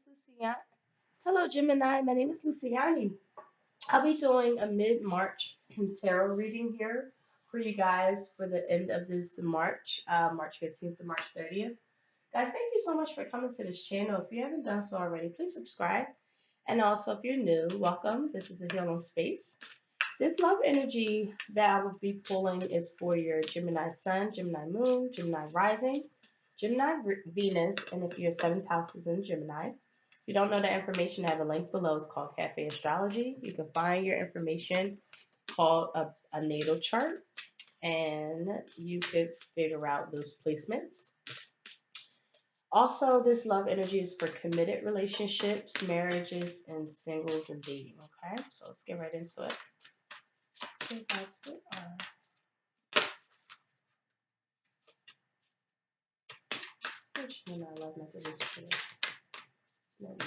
Luciana. Hello, Gemini. My name is Luciani. I'll be doing a mid-March tarot reading here for you guys for the end of this March, March 15th to March 30th. Guys, thank you so much for coming to this channel. If you haven't done so already, please subscribe. And also, if you're new, welcome. This is a healing space. This love energy that I will be pulling is for your Gemini Sun, Gemini Moon, Gemini Rising, Gemini Venus, and if your seventh house is in Gemini. If you don't know that information, I have a link below. It's called Cafe Astrology. You can find your information called a natal chart, and you could figure out those placements. Also, this love energy is for committed relationships, marriages, and singles and dating. Okay, so let's get right into it. So that's what Gemini love messages for March.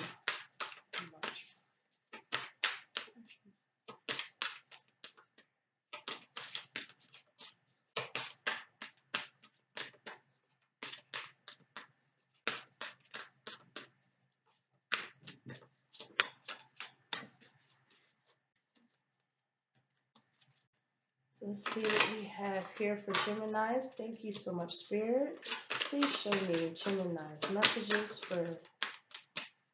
So let's see what we have here for Geminis. Thank you so much, Spirit. Please show me Gemini's messages for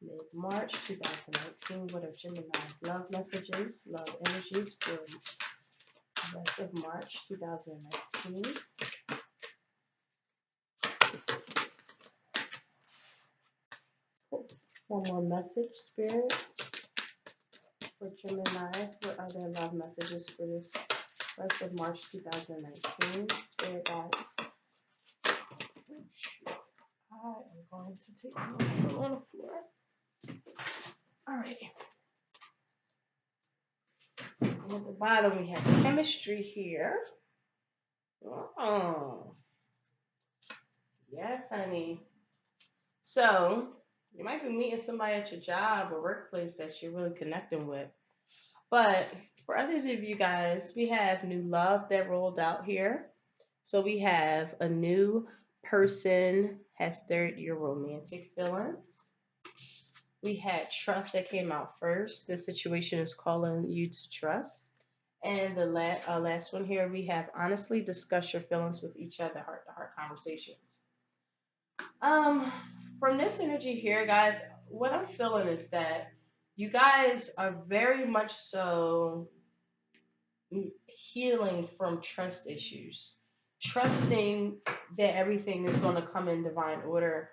mid-March 2019. What are Gemini's love messages, love energies for the rest of March 2019? One more message, Spirit, for Geminis. What are their love messages for the rest of March 2019? Spirit guides. I am going to take you on the floor. All right. And at the bottom, we have chemistry here. Oh, yes, honey. So, you might be meeting somebody at your job or workplace that you're really connecting with. But for others of you guys, we have new love that rolled out here. So we have a new person has stirred your romantic feelings. We had trust that came out first. This situation is calling you to trust. And the last one here, we have honestly discuss your feelings with each other, heart-to-heart conversations. From this energy here, guys, what I'm feeling is that you guys are very much so healing from trust issues, trusting that everything is going to come in divine order,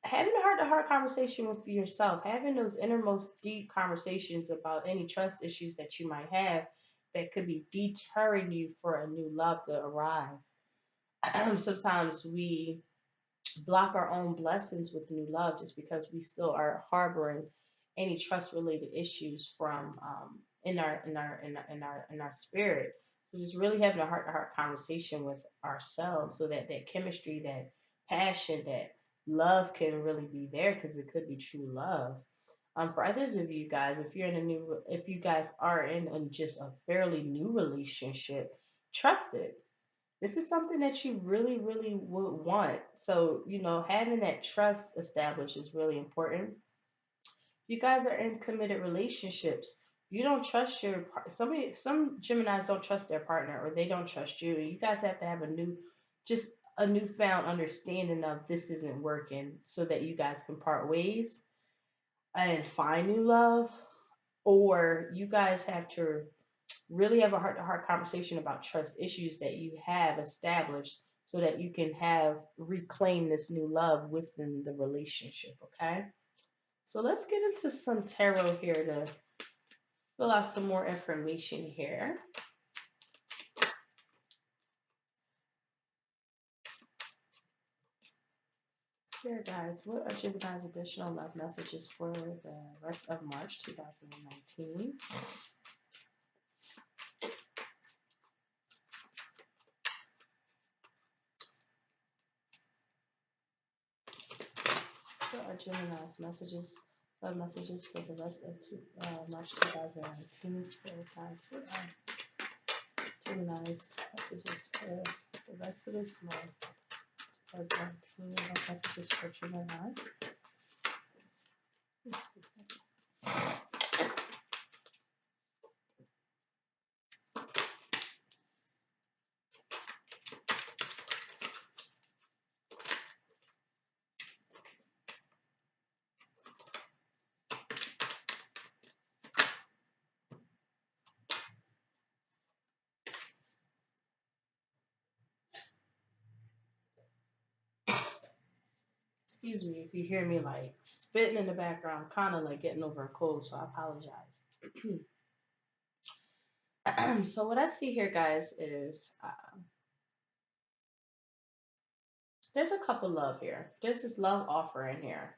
having a heart-to-heart conversation with yourself, having those innermost deep conversations about any trust issues that you might have that could be deterring you for a new love to arrive. Sometimes we block our own blessings with new love just because we still are harboring any trust related issues from in our spirit. So just really having a heart to heart conversation with ourselves so that that chemistry, that passion, that love can really be there because it could be true love. For others of you guys, if you guys are in just a fairly new relationship, trust it. This is something that you really, really would want. So, having that trust established is really important. You guys are in committed relationships. You don't trust your some Geminis don't trust their partner or they don't trust you. You guys have to have just a newfound understanding of this isn't working so that you guys can part ways and find new love, or you guys have to really have a heart to heart conversation about trust issues that you have established so that you can have reclaim this new love within the relationship. Okay, so let's get into some tarot here to fill out some more information here. Spirit guides, what are Gemini's additional love messages for the rest of March 2019? What are Gemini's love messages for the rest of March 2019? Spirit guides, what are Gemini's messages for the rest of this month? 2019, love messages for Gemini. Excuse me if you hear me like spitting in the background, kind of like getting over a cold, so I apologize. So what I see here, guys, is there's a couple love here. There's this love offer in here.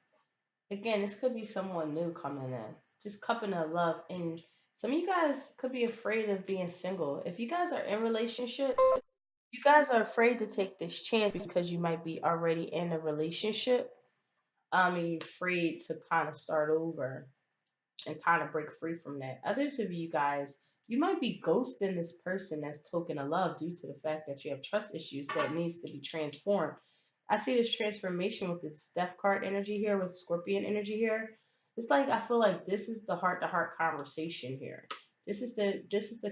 Again, this could be someone new coming in, just cupping of love. And some of you guys could be afraid of being single. If you guys are in relationships, you guys are afraid to take this chance because you might be already in a relationship. And you're afraid to kind of start over and kind of break free from that. Others of you guys, you might be ghosting this person as token of love due to the fact that you have trust issues that needs to be transformed. I see this transformation with this death card energy here, with scorpion energy here. It's like I feel like this is the heart to heart conversation here. This is the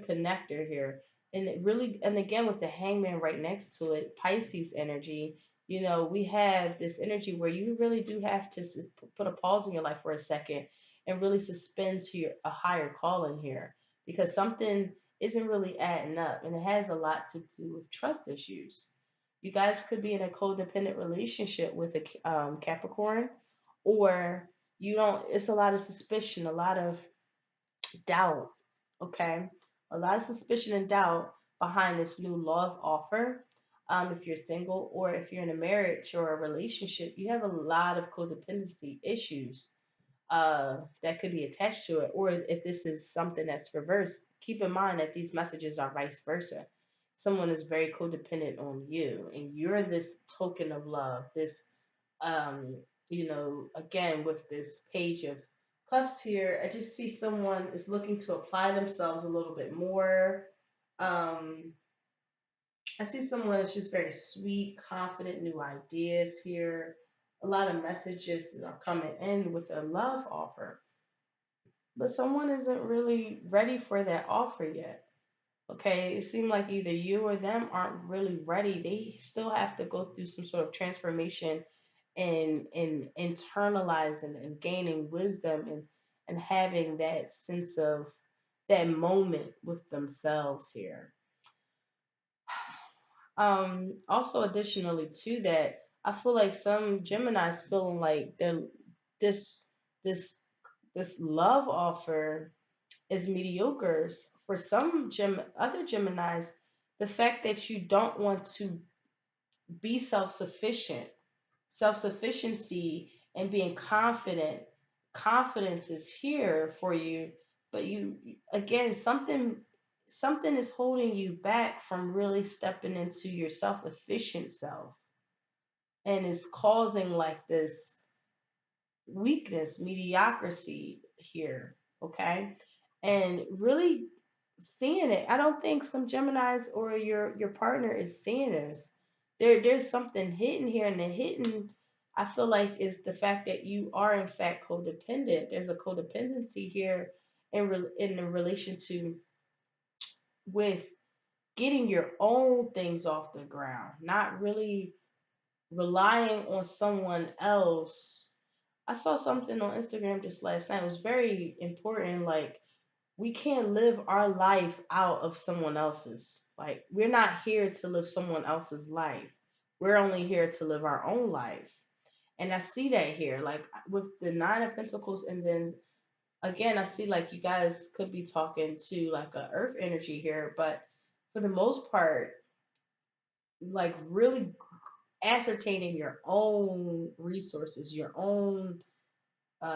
connector here. And it really, and again with the hangman right next to it, Pisces energy, we have this energy where you really do have to put a pause in your life for a second and really suspend to a higher calling here, because something isn't really adding up, and it has a lot to do with trust issues. You guys could be in a codependent relationship with a Capricorn, or you don't. It's a lot of suspicion, a lot of doubt. Okay, a lot of suspicion and doubt behind this new love offer. If you're single or if you're in a marriage or a relationship, you have a lot of codependency issues that could be attached to it. Or if this is something that's reversed, keep in mind that these messages are vice versa. Someone is very codependent on you, and you're this token of love. This, again, with this page of cups here, I just see someone is looking to apply themselves a little bit more. Um, I see someone that's just very sweet, confident, new ideas here. A lot of messages are coming in with a love offer, but someone isn't really ready for that offer yet. Okay, it seems like either you or them aren't really ready. They still have to go through some sort of transformation and internalizing and gaining wisdom and having that sense of that moment with themselves here. Also additionally to that, I feel like some Gemini's feeling like they're this this this love offer is mediocre. For some other Geminis, the fact that you don't want to be self-sufficient, self-sufficiency and being confident, confidence is here for you, but you, again, something is holding you back from really stepping into your self-efficient self, and is causing like this weakness, mediocrity here, okay? And really seeing it. I don't think some Geminis or your partner is seeing this. There's something hidden here, and the hidden, I feel like, is the fact that you are in fact codependent. There's a codependency here in the relation to with getting your own things off the ground, not really relying on someone else. I saw something on Instagram just last night. It was very important. Like, we can't live our life out of someone else's. Like, we're not here to live someone else's life. We're only here to live our own life. And I see that here, like with the Nine of Pentacles, and then again, I see like you guys could be talking to like a Earth energy here, but for the most part, like really ascertaining your own resources, your own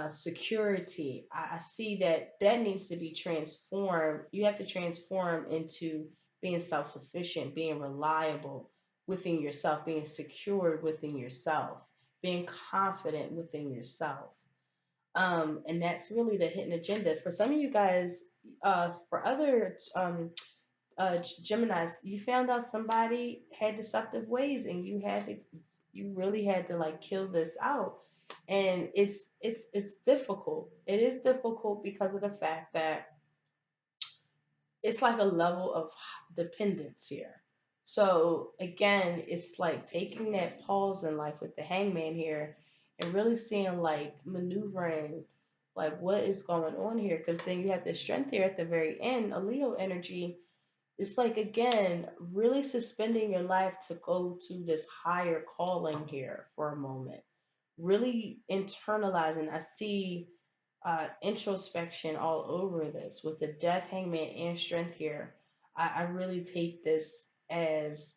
security. I see that needs to be transformed. You have to transform into being self sufficient, being reliable within yourself, being secure within yourself, being confident within yourself. And that's really the hidden agenda. For some of you guys, for other Geminis, you found out somebody had deceptive ways, and you really had to like kill this out. And it's difficult. It is difficult because of the fact that it's like a level of dependence here. So again, it's like taking that pause in life with the hangman here and really seeing like maneuvering like what is going on here, because then you have the strength here at the very end, a Leo energy. It's like, again, really suspending your life to go to this higher calling here for a moment. really internalizing. I see introspection all over this with the death, hangman, and strength here. I really take this as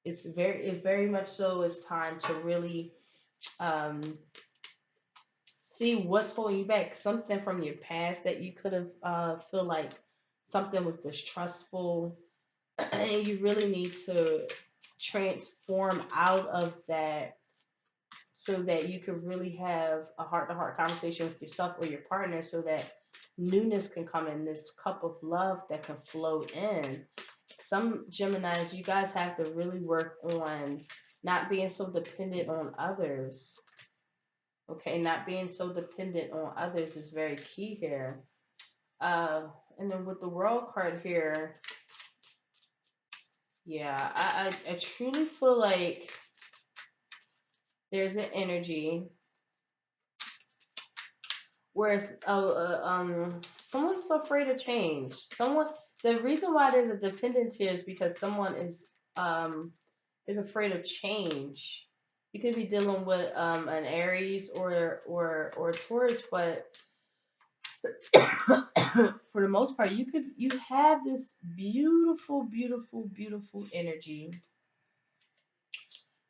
it very much so is time to really um, see what's holding you back. Something from your past that you could have feel like something was distrustful, and you really need to transform out of that so that you can really have a heart to heart conversation with yourself or your partner so that newness can come in, this cup of love that can flow in. Some Geminis, you guys have to really work on not being so dependent on others. Okay, not being so dependent on others is very key here. Uh, and then with the World card here, yeah, I truly feel like there's an energy whereas someone's afraid of change. Someone the reason why there's a dependence here is because someone is afraid of change. You could be dealing with an Aries or Taurus, but for the most part, you have this beautiful, beautiful, beautiful energy,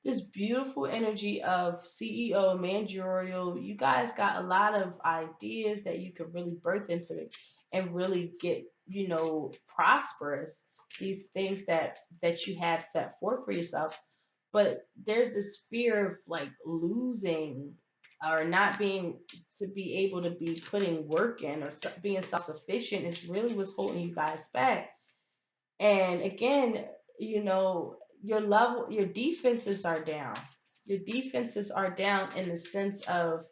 this beautiful energy of CEO, managerial. You guys got a lot of ideas that you could really birth into it and really get, prosperous. These things that you have set forth for yourself. But there's this fear of like losing or not being to be able to be putting work in or being self-sufficient is really what's holding you guys back. And again, your defenses are down. Your defenses are down in the sense of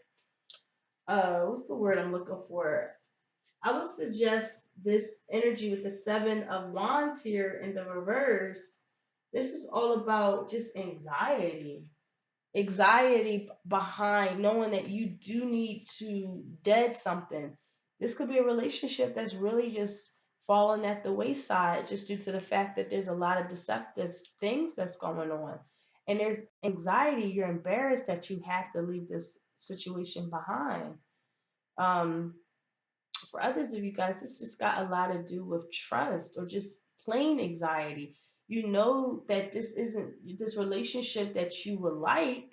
what's the word I'm looking for? I would suggest this energy with the 7 of Wands here in the reverse. This is all about just anxiety behind knowing that you do need to dead something. This could be a relationship that's really just fallen at the wayside just due to the fact that there's a lot of deceptive things that's going on. And there's anxiety, you're embarrassed that you have to leave this situation behind. Um, for others of you guys, this just got a lot to do with trust or just plain anxiety. You know that this isn't this relationship that you would like.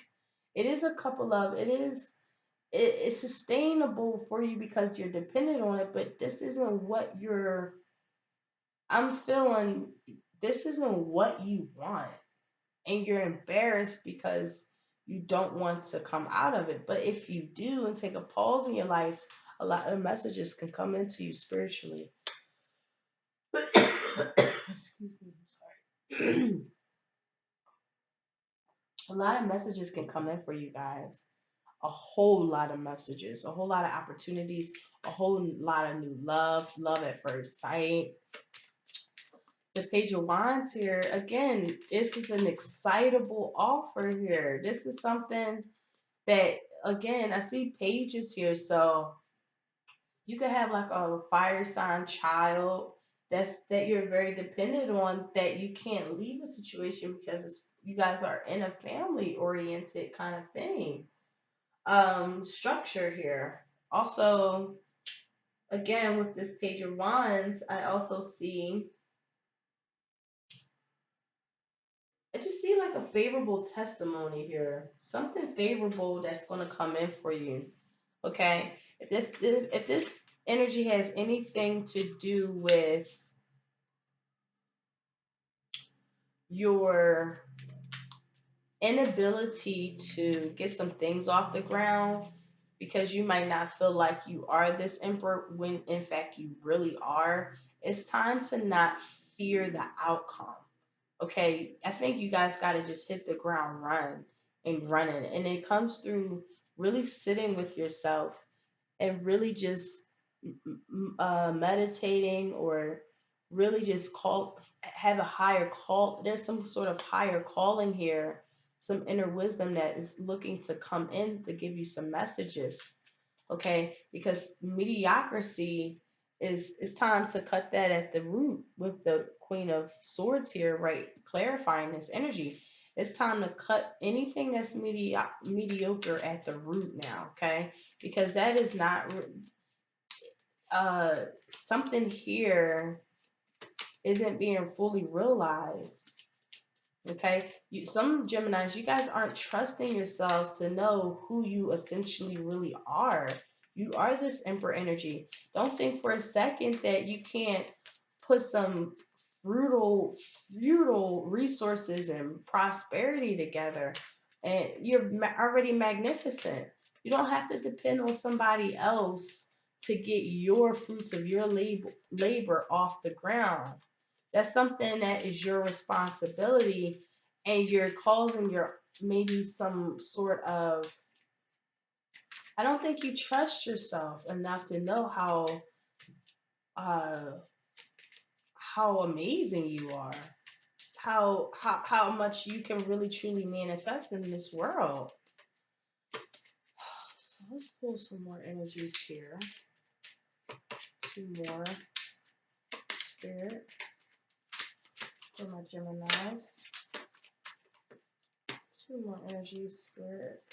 It is a couple of it's sustainable for you because you're dependent on it, but this isn't what I'm feeling this isn't what you want. And you're embarrassed because you don't want to come out of it. But if you do and take a pause in your life, a lot of messages can come into you spiritually. Excuse me, I'm sorry. A lot of messages can come in for you guys. A whole lot of messages, a whole lot of opportunities, a whole lot of new love at first sight. The Page of Wands here, again, this is an excitable offer here. This is something that, again, I see pages here, so you could have like a fire sign child that you're very dependent on that you can't leave a situation because you guys are in a family oriented kind of thing. Structure here. Also, again, with this Page of Wands, I just see like a favorable testimony here. Something favorable that's going to come in for you. Okay? If this energy has anything to do with your inability to get some things off the ground because you might not feel like you are this emperor when in fact you really are, it's time to not fear the outcome. Okay, I think you guys got to just hit the ground running, and it comes through really sitting with yourself and really just meditating or really just have a higher call. There's some sort of higher calling here, some inner wisdom that is looking to come in to give you some messages. Okay, because mediocrity is it's time to cut that at the root with the Queen of Swords here, right? Clarifying this energy. It's time to cut anything that's mediocre at the root now, okay? Because that is not something here isn't being fully realized. Okay, some Geminis, you guys aren't trusting yourselves to know who you essentially really are. You are this Emperor energy. Don't think for a second that you can't put some brutal resources and prosperity together, and you're already magnificent. You don't have to depend on somebody else to get your fruits of your labor off the ground. That's something that is your responsibility, and you're causing your maybe some sort of, I don't think you trust yourself enough to know uh how amazing you are, how much you can really truly manifest in this world. So let's pull some more energies here. Two more. Spirit for my Geminis. Two more energies, Spirit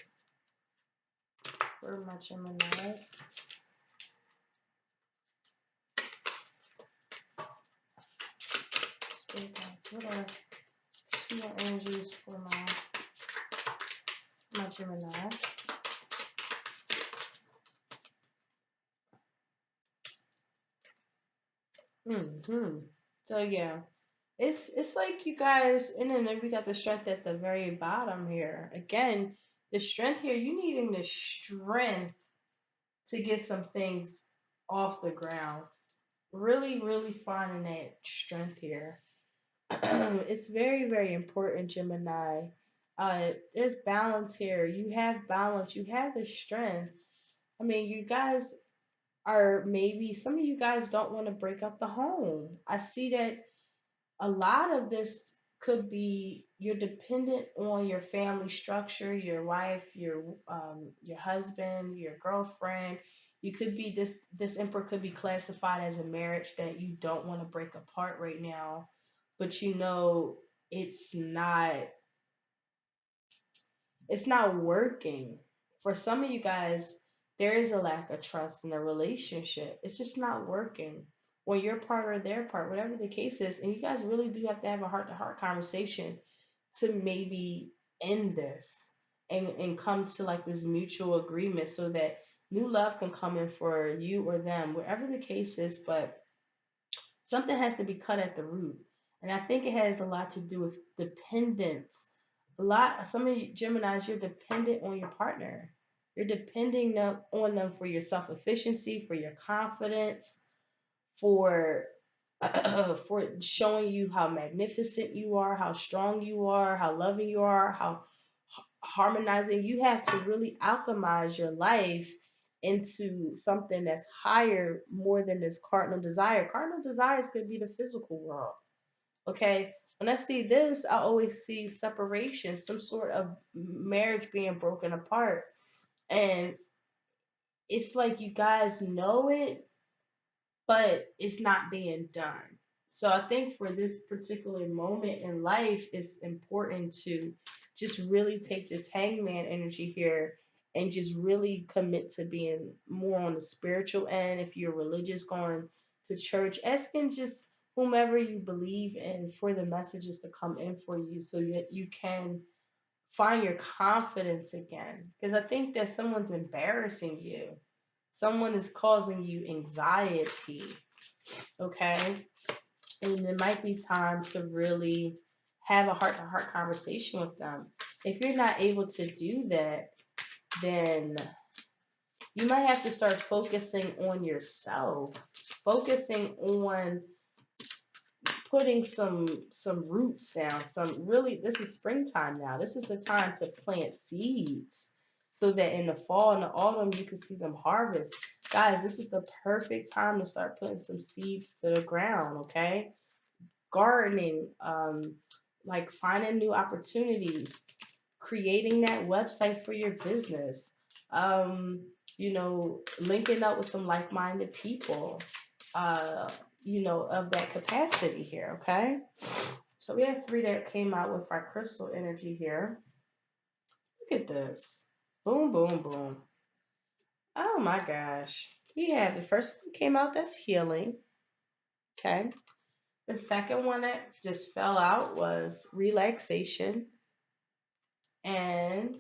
for my Geminis. Spirit guides, what are two more energies for my Geminis? So yeah, it's like you guys, and then we got the strength at the very bottom here. Again, the strength here, you needing the strength to get some things off the ground. Really, really finding that strength here. It's very, very important, Gemini. There's balance here. You have balance. You have the strength. I mean, you guys are, maybe some of you guys don't want to break up the home. I see that a lot of this could be you're dependent on your family structure, your wife, your husband, your girlfriend. You could be this emperor could be classified as a marriage that you don't want to break apart right now, but you know it's not it's not working. For some of you guys, there is a lack of trust in the relationship. It's just not working. When your part or their part, whatever the case is, and you guys really do have to have a heart to heart conversation to maybe end this, and come to like this mutual agreement so that new love can come in for you or them, whatever the case is. But something has to be cut at the root. And I think it has a lot to do with dependence. Some of you Geminis, you're dependent on your partner. You're depending on them for your self efficiency, for your confidence, for for showing you how magnificent you are, how strong you are, how loving you are, how harmonizing. You have to really alchemize your life into something that's higher, more than this cardinal desire. Cardinal desires could be the physical world. Okay. When I see this, I always see separation, some sort of marriage being broken apart. And it's like you guys know it, but it's not being done. So I think for this particular moment in life, it's important to just really take this hangman energy here and just really commit to being more on the spiritual end. If you're religious, going to church, asking just whomever you believe in for the messages to come in for you so that you can find your confidence again. Because I think that someone's embarrassing you, someone is causing you anxiety, okay? And it might be time to really have a heart to heart conversation with them. If you're not able to do that, then you might have to start focusing on yourself, focusing on putting some roots down. Some really, this is springtime now. This is the time to plant seeds so that in the fall and the autumn you can see them harvest. Guys, this is the perfect time to start putting some seeds to the ground, okay? Gardening, like finding new opportunities, creating that website for your business, linking up with some like-minded people, of that capacity here, okay? So we have 3 that came out with our crystal energy here. Look at this. Boom, boom, boom. Oh my gosh. We have the first one came out, that's healing. Okay. The second one that just fell out was relaxation. And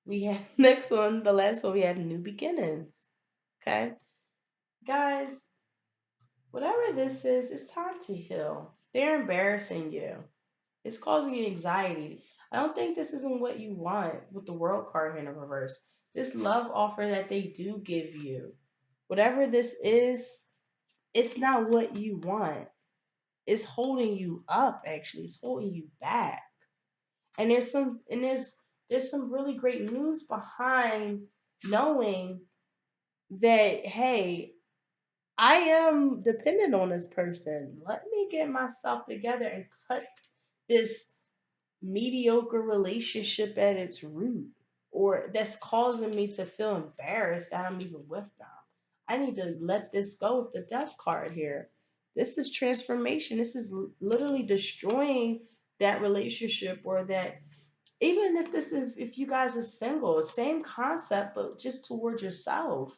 we have next one, the last one, we have new beginnings. Okay. Guys, whatever this is, it's time to heal. They're embarrassing you. It's causing you anxiety. I don't think this isn't what you want with the world card here in reverse. This love offer that they do give you, whatever this is, it's not what you want. It's holding you up, actually. It's holding you back. And there's some really great news behind knowing that, hey, I am dependent on this person. Let me get myself together and cut this mediocre relationship at its root, or that's causing me to feel embarrassed that I'm even with them. I need to let this go with the death card here. This is transformation. This is literally destroying that relationship, or that, even if this is, if you guys are single, same concept, but just towards yourself.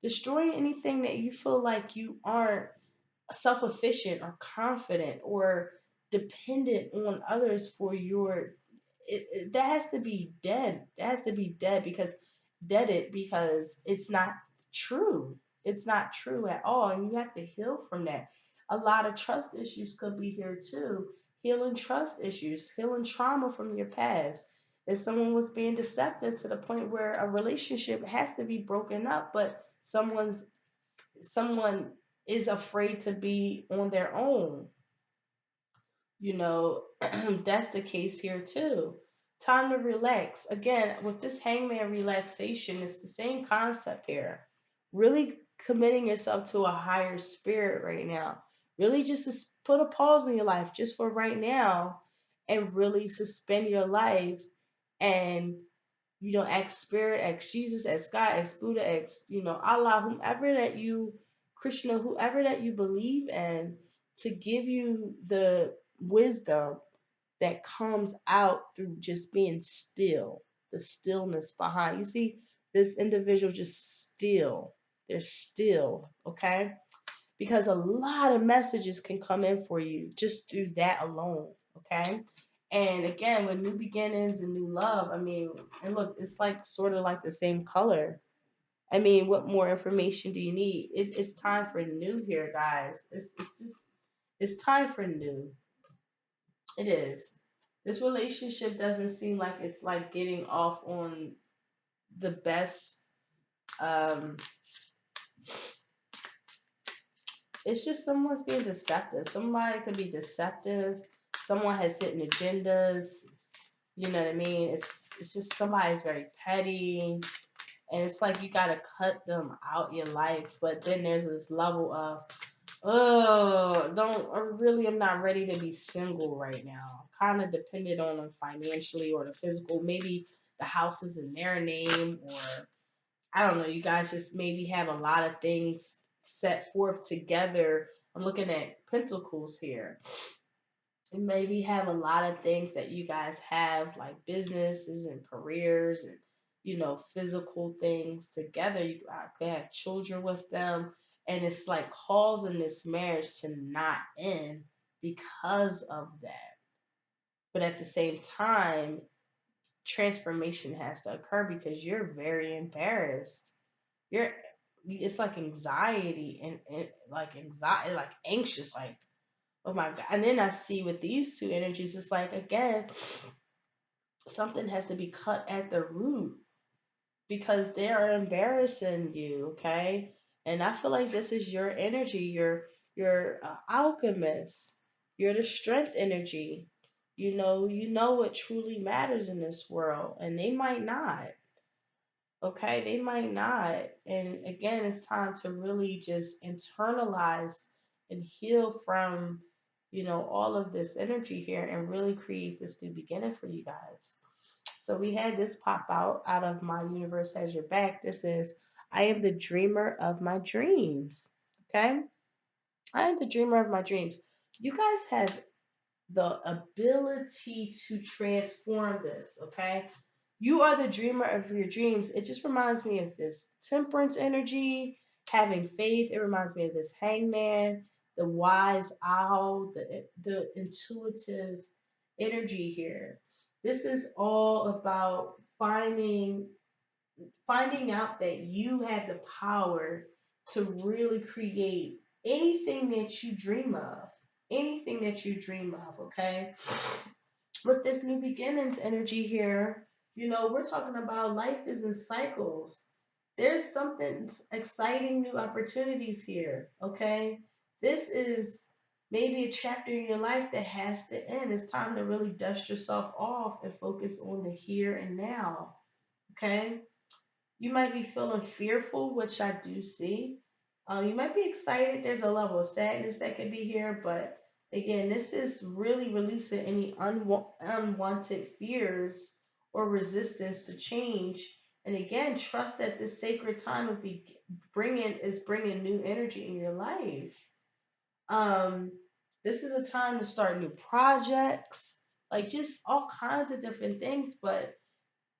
Destroying anything that you feel like you aren't self-efficient or confident or dependent on others for your, that has to be dead. That has to be dead, because deaded, because it's not true. It's not true at all, and you have to heal from that. A lot of trust issues could be here too. Healing trust issues, healing trauma from your past. If someone was being deceptive to the point where a relationship has to be broken up, but someone is afraid to be on their own, you know, that's the case here too. Time to relax. Again, with this hangman relaxation, it's the same concept here. Really committing yourself to a higher spirit right now. Really just put a pause in your life just for right now, and really suspend your life, and ask spirit, ask Jesus, ask God, ask Buddha, ask, Allah, whomever that you, Krishna, whoever that you believe in, to give you the wisdom that comes out through just being still, the stillness behind. You see, this individual just still. They're still, okay? Because a lot of messages can come in for you just through that alone, okay? And again, with new beginnings and new love, I mean, and look, it's like sort of like the same color. I mean, what more information do you need? It's time for new here, guys. It's just, it's time for new. It is. This relationship doesn't seem like it's like getting off on the best. Um, it's just someone's being deceptive. Somebody could be deceptive. Someone has hidden agendas. You know what I mean? It's just somebody's very petty, and it's like you gotta cut them out your life. But then there's this level of, oh, don't, I really am not ready to be single right now. Kind of dependent on them financially or the physical. Maybe the house is in their name, or I don't know. You guys just maybe have a lot of things set forth together. I'm looking at pentacles here. And maybe have a lot of things that you guys have, like businesses and careers and, physical things together. You could have children with them. And it's like causing this marriage to not end because of that. But at the same time, transformation has to occur because you're very embarrassed. It's like anxiety, and like anxiety, like anxious, like, oh my God. And then I see with these two energies, it's like, again, something has to be cut at the root because they are embarrassing you, okay? And I feel like this is your energy. You're alchemist. You're the strength energy. You know what truly matters in this world, and they might not. Okay, they might not. And again, it's time to really just internalize and heal from, all of this energy here, and really create this new beginning for you guys. So we had this pop out of My Universe Has Your Back. This is, I am the dreamer of my dreams. Okay? I am the dreamer of my dreams. You guys have the ability to transform this, okay? You are the dreamer of your dreams. It just reminds me of this temperance energy, having faith. It reminds me of this hangman, the wise owl, the intuitive energy here. This is all about finding out that you have the power to really create anything that you dream of. Anything that you dream of, okay? With this new beginnings energy here, we're talking about life is in cycles. There's something exciting, new opportunities here, okay? This is maybe a chapter in your life that has to end. It's time to really dust yourself off and focus on the here and now, okay? You might be feeling fearful, which I do see. You might be excited. There's a level of sadness that could be here, but again, this is really releasing any unwanted fears or resistance to change. And again, trust that this sacred time of bringing new energy in your life. Um, this is a time to start new projects, like just all kinds of different things, but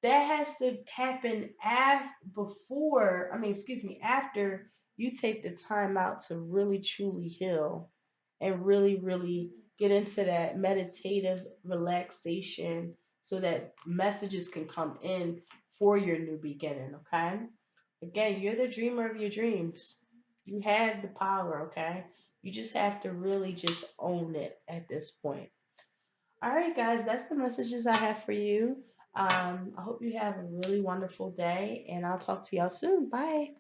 that has to happen after you take the time out to really truly heal and really, really get into that meditative relaxation so that messages can come in for your new beginning, okay? Again, you're the dreamer of your dreams. You have the power, okay? You just have to really just own it at this point. All right, guys, that's the messages I have for you. I hope you have a really wonderful day, and I'll talk to y'all soon. Bye.